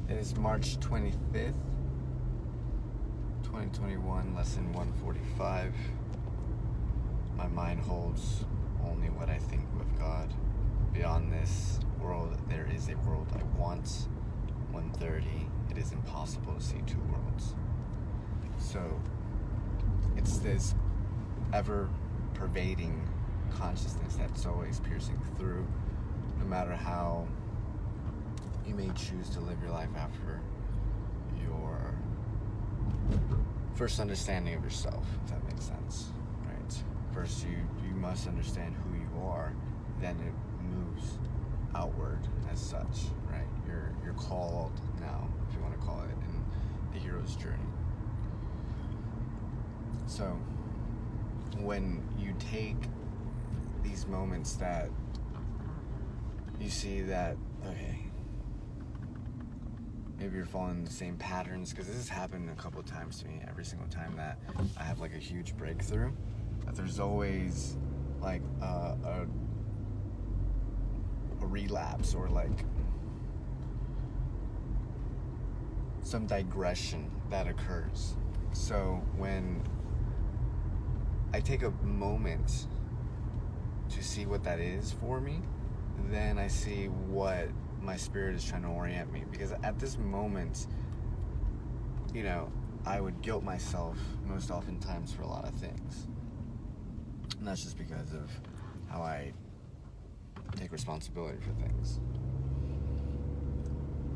It is March 25th, 2021, lesson 145. My mind holds only what I think of God. Beyond this world, there is a world I want. 130, it is impossible to see two worlds. So, it's this ever-pervading consciousness that's always piercing through, no matter how you may choose to live your life after your first understanding of yourself, if that makes sense, right? First, you must understand who you are, then it moves outward as such, right? You're called now, if you want to call it, in the hero's journey. So, when you take these moments that you see that, okay, maybe you're following the same patterns, because this has happened a couple of times to me. Every single time that I have like a huge breakthrough, that there's always like a relapse, or like some digression that occurs. So when I take a moment to see what that is for me, then I see what my spirit is trying to orient me. Because at this moment, I would guilt myself most oftentimes for a lot of things. And that's just because of how I take responsibility for things.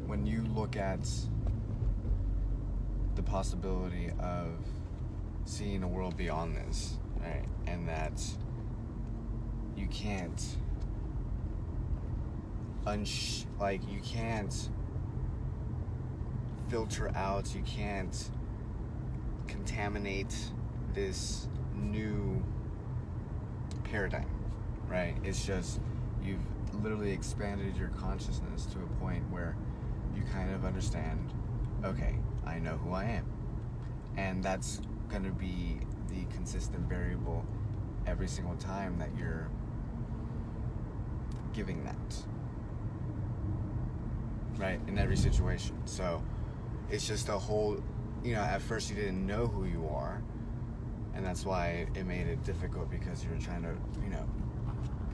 When you look at the possibility of seeing a world beyond this, right, and that you can't you can't filter out, you can't contaminate this new paradigm, right? It's just, you've literally expanded your consciousness to a point where you kind of understand, okay, I know who I am. And that's going to be the consistent variable every single time that you're giving that, right, in every situation. So it's just a whole, at first you didn't know who you are, and that's why it made it difficult, because you were trying to,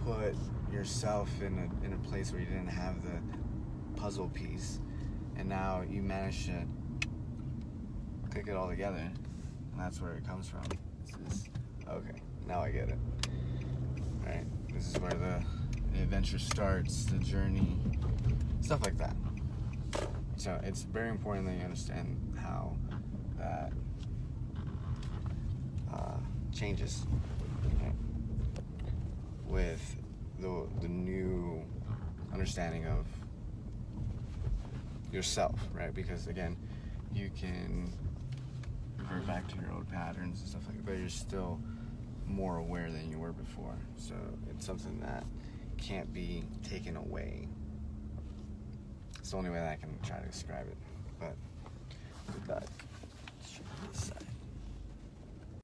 put yourself in a place where you didn't have the puzzle piece, and now you managed to click it all together, and that's where it comes from. Okay, now I get it. All right, this is where the adventure starts, the journey, stuff like that. So it's very important that you understand how that changes, okay, with the new understanding of yourself, right? Because again, you can revert back to your old patterns and stuff like that, but you're still more aware than you were before. So it's something that can't be taken away. It's the only way that I can try to describe it. But with that, let's check this